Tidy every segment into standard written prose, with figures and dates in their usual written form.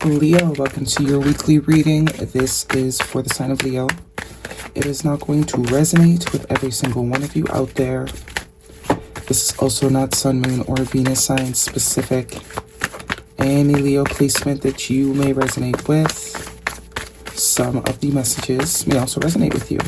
Leo, welcome to your weekly reading. This is for the sign of Leo. It is not going to resonate with every single one of you out there. This is also not Sun, Moon, or Venus sign specific. Any Leo placement that you may resonate with, some of the messages may also resonate with you.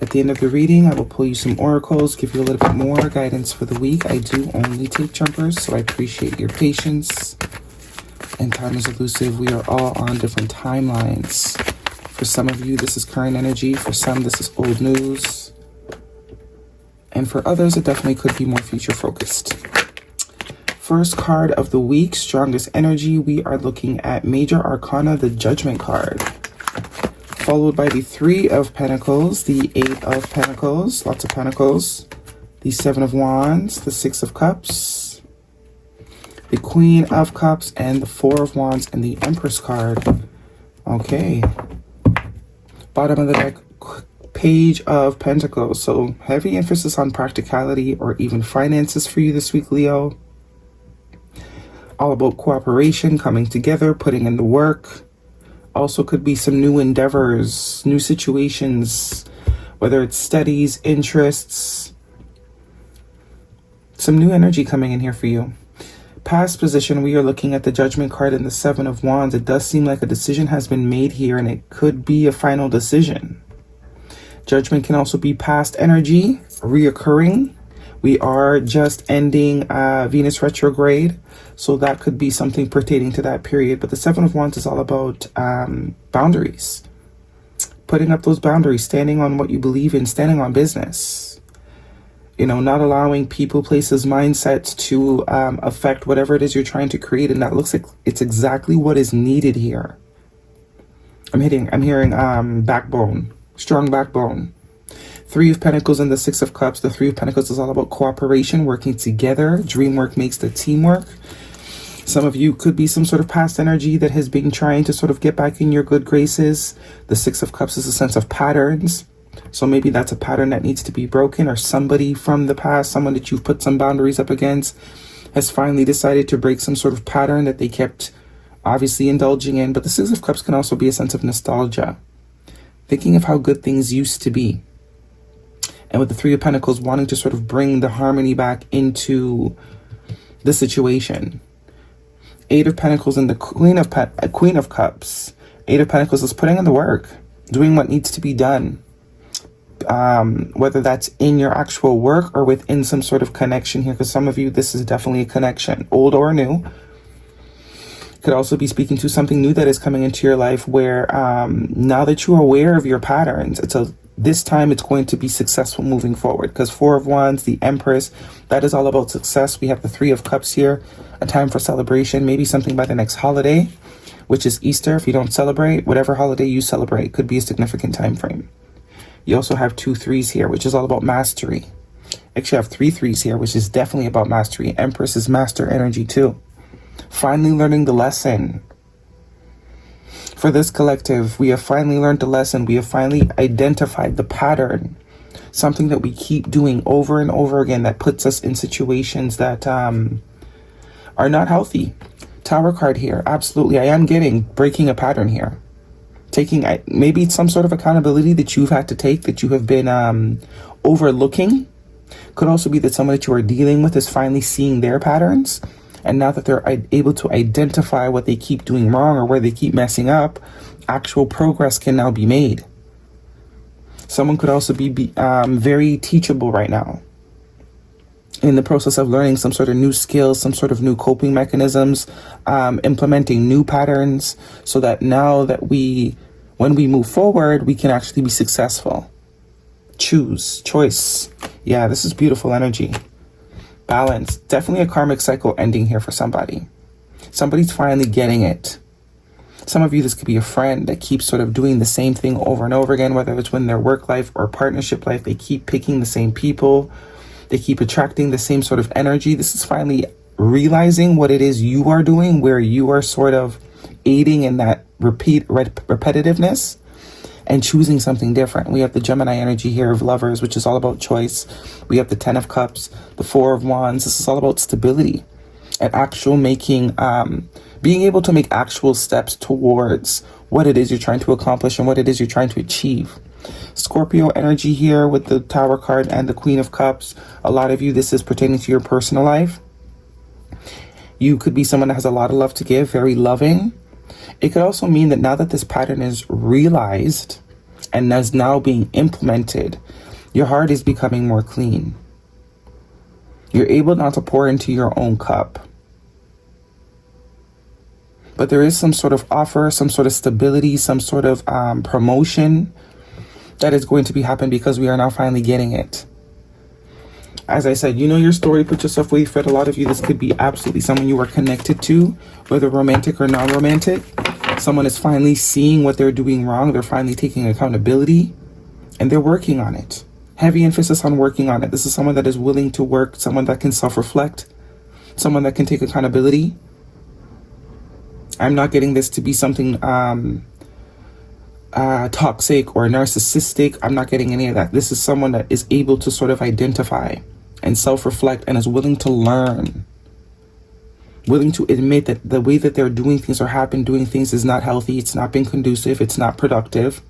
At the end of the reading, I will pull you some oracles, give you a little bit more guidance for the week. I do only take jumpers, so I appreciate your patience. And time is elusive. We are all on different timelines. For some of you, this is current energy. For some, this is old news. And for others, it definitely could be more future focused. First card of the week, strongest energy. We are looking at Major Arcana, the Judgment card. Followed by the Three of Pentacles, the Eight of Pentacles, lots of Pentacles, the Seven of Wands, the Six of Cups, the Queen of Cups, and the Four of Wands, and the Empress card. Okay. Bottom of the deck, Page of Pentacles. So heavy emphasis on practicality or even finances for you this week, Leo. All about cooperation, coming together, putting in the work. Also could be some new endeavors, new situations, whether it's studies, interests. Some new energy coming in here for you. Past position, we are looking at the Judgment card and the Seven of Wands. It does seem like a decision has been made here, and it could be a final decision. Judgment can also be past energy, reoccurring. We are just ending Venus retrograde, so that could be something pertaining to that period. But the Seven of Wands is all about boundaries. Putting up those boundaries, standing on what you believe in, standing on business. You know, not allowing people, places, mindsets to affect whatever it is you're trying to create. And that looks like it's exactly what is needed here. I'm hearing backbone, strong backbone. Three of Pentacles and the Six of Cups. The Three of Pentacles is all about cooperation, working together. Dream work makes the teamwork. Some of you could be some sort of past energy that has been trying to sort of get back in your good graces. The Six of Cups is a sense of patterns. So maybe that's a pattern that needs to be broken, or somebody from the past, someone that you've put some boundaries up against, has finally decided to break some sort of pattern that they kept obviously indulging in. But the Six of Cups can also be a sense of nostalgia. Thinking of how good things used to be. And with the Three of Pentacles, wanting to sort of bring the harmony back into the situation. Eight of Pentacles and the Queen of Cups. Eight of Pentacles is putting in the work, doing what needs to be done. Whether that's in your actual work or within some sort of connection here. Because some of you, this is definitely a connection, old or new. Could also be speaking to something new that is coming into your life where now that you're aware of your patterns, this time it's going to be successful moving forward. Because Four of Wands, the Empress, that is all about success. We have the Three of Cups here, a time for celebration, maybe something by the next holiday, which is Easter. If you don't celebrate, whatever holiday you celebrate could be a significant time frame. You also have two threes here, which is all about mastery. Actually, I have three threes here, which is definitely about mastery. Empress is master energy too. Finally learning the lesson. For this collective, we have finally learned the lesson. We have finally identified the pattern. Something that we keep doing over and over again that puts us in situations that are not healthy. Tower card here. Absolutely. I am getting breaking a pattern here. Taking maybe some sort of accountability that you've had to take, that you have been overlooking. Could also be that someone that you are dealing with is finally seeing their patterns. And now that they're able to identify what they keep doing wrong or where they keep messing up, actual progress can now be made. Someone could also be very teachable right now. In the process of learning some sort of new skills, some sort of new coping mechanisms, implementing new patterns, so that now that when we move forward, we can actually be successful. Choice. Yeah, this is beautiful energy. Balance. Definitely a karmic cycle ending here for somebody. Somebody's finally getting it. Some of you, this could be a friend that keeps sort of doing the same thing over and over again, whether it's in their work life or partnership life. They keep picking the same people. They keep attracting the same sort of energy. This is finally realizing what it is you are doing, where you are sort of aiding in that repetitiveness and choosing something different. We have the Gemini energy here of Lovers, which is all about choice. We have the Ten of Cups, the Four of Wands. This is all about stability. at actual making, being able to make actual steps towards what it is you're trying to accomplish and what it is you're trying to achieve. Scorpio energy here with the Tower card and the Queen of Cups. A lot of you, this is pertaining to your personal life. You could be someone that has a lot of love to give, very loving. It could also mean that now that this pattern is realized and is now being implemented, your heart is becoming more clean. You're able now to pour into your own cup. But there is some sort of offer, some sort of stability, some sort of promotion that is going to be happening because we are now finally getting it. As I said, you know your story, put yourself where you fit. A lot of you, this could be absolutely someone you are connected to, whether romantic or non-romantic. Someone is finally seeing what they're doing wrong. They're finally taking accountability and they're working on it. Heavy emphasis on working on it. This is someone that is willing to work, someone that can self-reflect, someone that can take accountability. I'm not getting this to be something toxic or narcissistic. I'm not getting any of that. This is someone that is able to sort of identify and self-reflect and is willing to learn, willing to admit that the way that they're doing things or have been doing things is not healthy. It's not been conducive. It's not productive.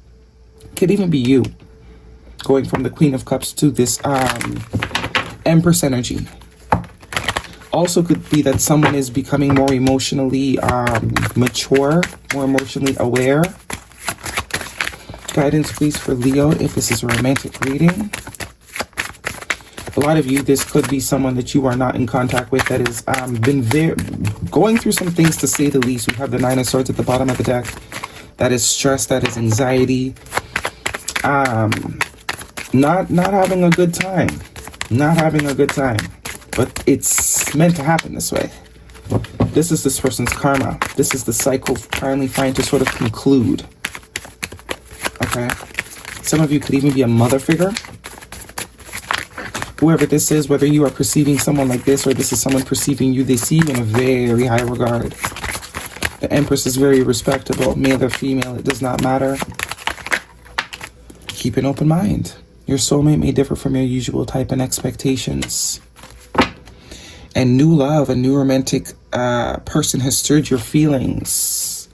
It could even be you going from the Queen of Cups to this Empress energy. Also could be that someone is becoming more emotionally mature, more emotionally aware. Guidance, please, for Leo, if this is a romantic reading. A lot of you, this could be someone that you are not in contact with that has been going through some things, to say the least. We have the Nine of Swords at the bottom of the deck. That is stress, that is anxiety. Not having a good time. Not having a good time. But it's meant to happen this way. This is this person's karma. This is the cycle finally trying to sort of conclude. Okay? Some of you could even be a mother figure. Whoever this is, whether you are perceiving someone like this or this is someone perceiving you, they see you in a very high regard. The Empress is very respectable, male or female, it does not matter. Keep an open mind. Your soulmate may differ from your usual type and expectations. And new love, a new romantic person has stirred your feelings.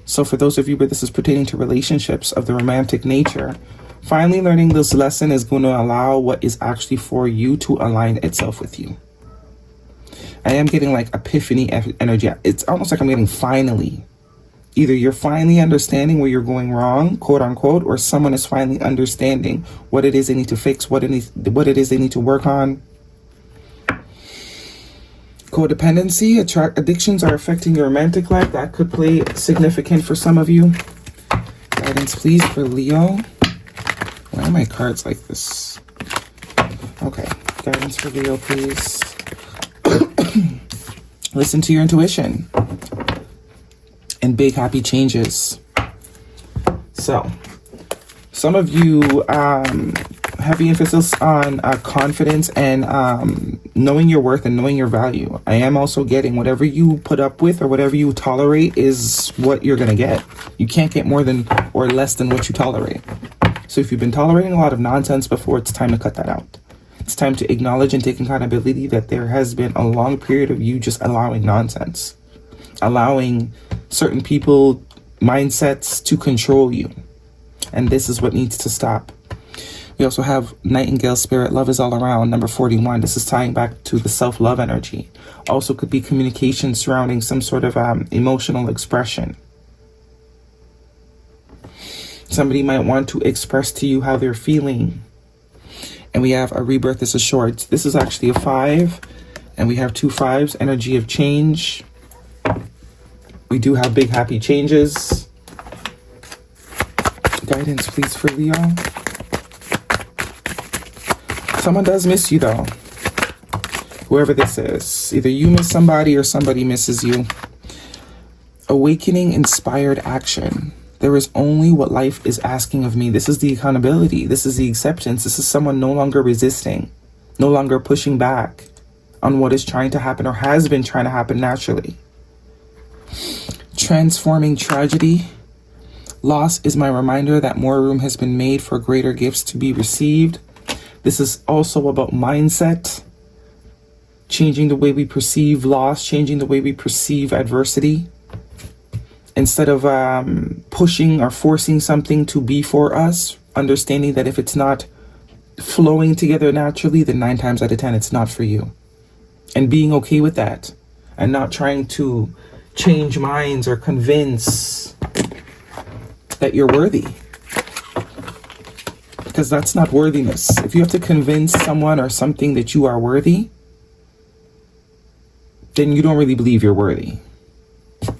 So for those of you where this is pertaining to relationships of the romantic nature, finally learning this lesson is going to allow what is actually for you to align itself with you. I am getting like epiphany energy. It's almost like I'm getting finally. Either you're finally understanding where you're going wrong, quote unquote, or someone is finally understanding what it is they need to fix, what it is they need to work on. Codependency, addictions are affecting your romantic life. That could play significant for some of you. Guidance, please, for Leo. Why are my cards like this? Okay, guidance for Leo, please. Listen to your intuition. And big happy changes. So, some of you heavy emphasis on confidence and knowing your worth and knowing your value. I am also getting whatever you put up with or whatever you tolerate is what you're going to get. You can't get more than or less than what you tolerate. So if you've been tolerating a lot of nonsense before, it's time to cut that out. It's time to acknowledge and take accountability that there has been a long period of you just allowing nonsense. Allowing certain people, mindsets to control you. And this is what needs to stop. We also have Nightingale Spirit, love is all around, number 41. This is tying back to the self-love energy. Also could be communication surrounding some sort of emotional expression. Somebody might want to express to you how they're feeling. And we have a rebirth, this is short. This is actually a 5. And we have 2 5s, energy of change. We do have big happy changes. Guidance, please, for Leo. Someone does miss you, though. Whoever this is. Either you miss somebody or somebody misses you. Awakening inspired action. There is only what life is asking of me. This is the accountability. This is the acceptance. This is someone no longer resisting. No longer pushing back on what is trying to happen or has been trying to happen naturally. Transforming tragedy. Loss is my reminder that more room has been made for greater gifts to be received. This is also about mindset. changing the way we perceive loss, changing the way we perceive adversity. Instead of pushing or forcing something to be for us, understanding that if it's not flowing together naturally, then 9 times out of 10, it's not for you. And being okay with that, and not trying to change minds or convince that you're worthy. Because that's not worthiness. If you have to convince someone or something that you are worthy, then you don't really believe you're worthy.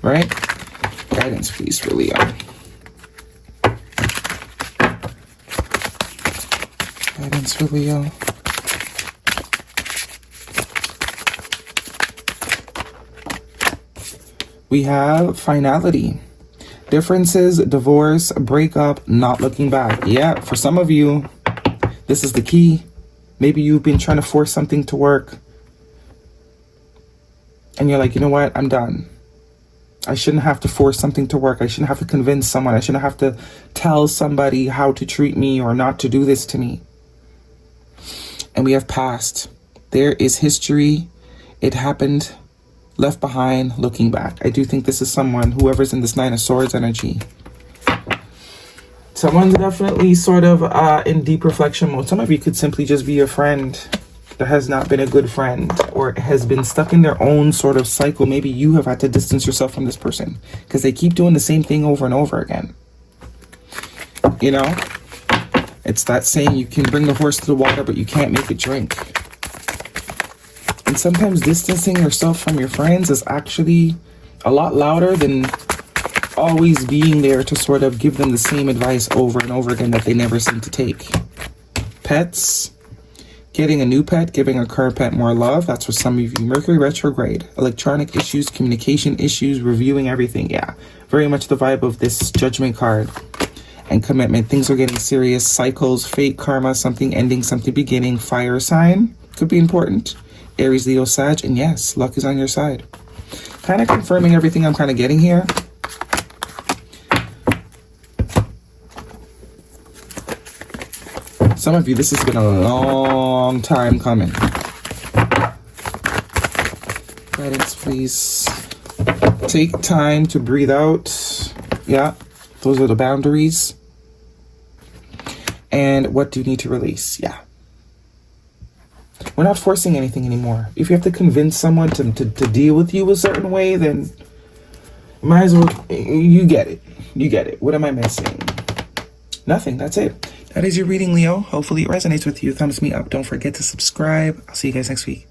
Right? Guidance, please, for Leo. Guidance for Leo. We have finality. Differences, divorce, breakup, not looking back. Yeah, for some of you, this is the key. Maybe you've been trying to force something to work. And you're like, you know what? I'm done. I shouldn't have to force something to work. I shouldn't have to convince someone. I shouldn't have to tell somebody how to treat me or not to do this to me. And we have past. There is history. It happened. Left behind, looking back. I do think this is someone, whoever's in this 9 of Swords energy. Someone's definitely sort of in deep reflection mode. Some of you could simply just be a friend that has not been a good friend or has been stuck in their own sort of cycle. Maybe you have had to distance yourself from this person because they keep doing the same thing over and over again. You know, it's that saying, you can bring the horse to the water, but you can't make it drink. And sometimes distancing yourself from your friends is actually a lot louder than always being there to sort of give them the same advice over and over again that they never seem to take. Pets, getting a new pet, giving a current pet more love. That's for some of you. Mercury retrograde, electronic issues, communication issues, reviewing everything. Yeah, very much the vibe of this Judgment card. And commitment. Things are getting serious. Cycles, fate, karma, something ending, something beginning. Fire sign could be important. Aries, Leo, Sag, and yes, luck is on your side. Kind of confirming everything I'm kind of getting here. Some of you, this has been a long time coming. Guidance, please. Take time to breathe out. Yeah, those are the boundaries. And what do you need to release? Yeah. We're not forcing anything anymore. If you have to convince someone to deal with you a certain way, then might as well, you get it. You get it. What am I missing? Nothing. That's it. That is your reading, Leo. Hopefully it resonates with you. Thumbs me up. Don't forget to subscribe. I'll see you guys next week.